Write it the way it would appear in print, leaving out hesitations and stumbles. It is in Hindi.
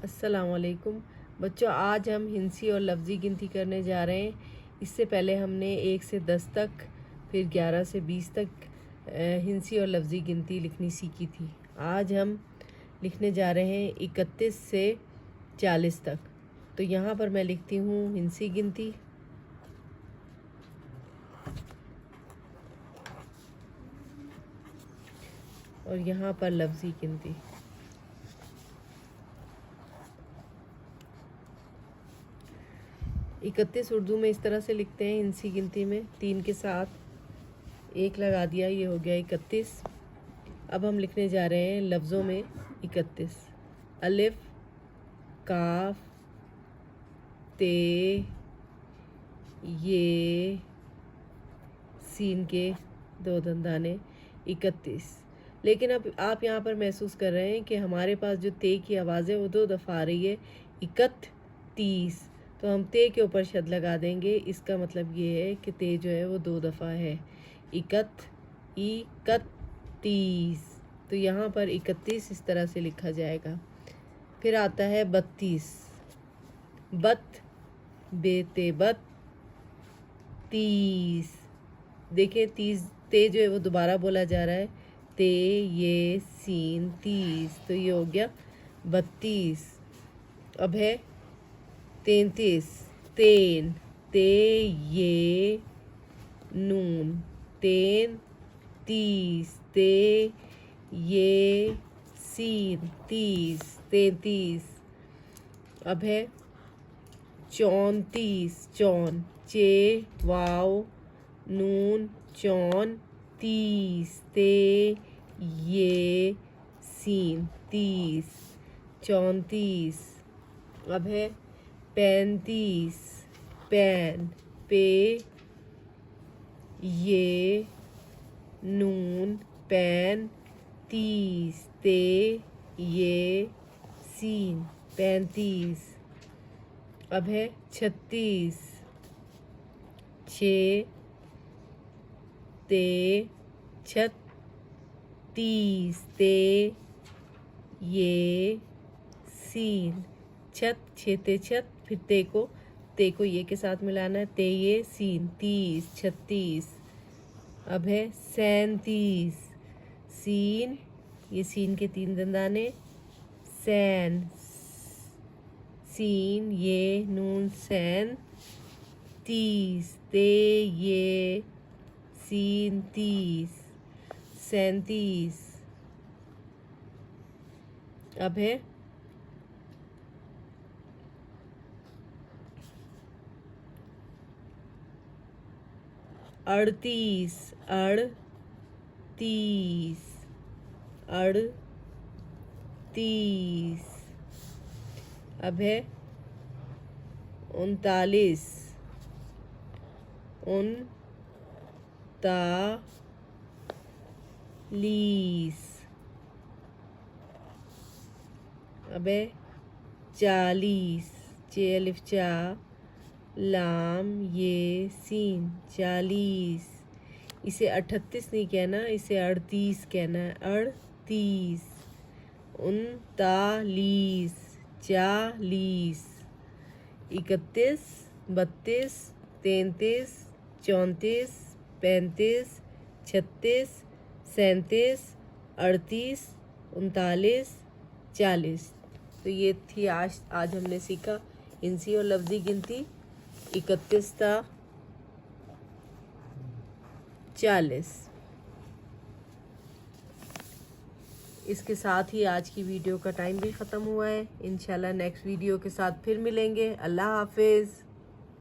अस्सलामुअलैकुम बच्चों, आज हम हिंसी और लफ्ज़ी गिनती करने जा रहे हैं। इससे पहले हमने 1 से 10 तक, फिर 11 से 20 तक हिंसी और लफ्ज़ी गिनती लिखनी सीखी थी। आज हम लिखने जा रहे हैं 31 से 40 तक। तो यहाँ पर मैं लिखती हूँ हिंसी गिनती, और यहाँ पर लफ्ज़ी गिनती। इकतीस उर्दू में इस तरह से लिखते हैं। हिंसी गिनती में 3 के साथ 1 लगा दिया, ये हो गया 31। अब हम लिखने जा रहे हैं लफ्ज़ों में 31। अलिफ, काफ, ते, ये, सीन के 2 दंदाने, 31। लेकिन अब आप यहाँ पर महसूस कर रहे हैं कि हमारे पास जो ते की आवाज़ है वो 2 दफ़ा आ रही है, 31। तो हम ते के ऊपर शद लगा देंगे। इसका मतलब ये है कि ते जो है वो 2 दफ़ा है, 31। तो यहाँ पर 31 इस तरह से लिखा जाएगा। फिर आता है 32, बत, बेते बत, 30। देखिए 30 ते जो है वो दोबारा बोला जा रहा है, ते ये सीन 30, तो ये हो गया 32। अब है 33, तेन, ते ये नून, 30, ते ये सीन 30, 33। अब है 34, चौन, चे वाव नून चौन, 30, ते ये सीन 30, 34। अब है 35, पैन, पे ये नून पैन, 30, ते ये सीन 35। अब है 36, छे ते छत, 30, ते ये सीन छत, छे ते छत, फिर ते को ये के साथ मिलाना है, ते ये सीन 30, 36। अब है 37, सीन, ये सीन के 3 दंदाने, सैन, सीन ये नून सैन, 30, ते ये सीन 30, 37। अब है 38, 38। अब है 39, 39। अब है 40, चे अलिफ चा, लाम ये सीन 40। इसे 38 नहीं कहना, इसे 38 कहना है, 38। 39, 40, 31, 32, 33, 34, 35, 36, 37, 38, 39, 40। तो ये थी आज हमने सीखा हिंसी और लफ्ज़ी गिनती। 31 था 40। इसके साथ ही आज की वीडियो का टाइम भी ख़त्म हुआ है। इंशाल्लाह नेक्स्ट वीडियो के साथ फिर मिलेंगे। अल्लाह हाफिज़।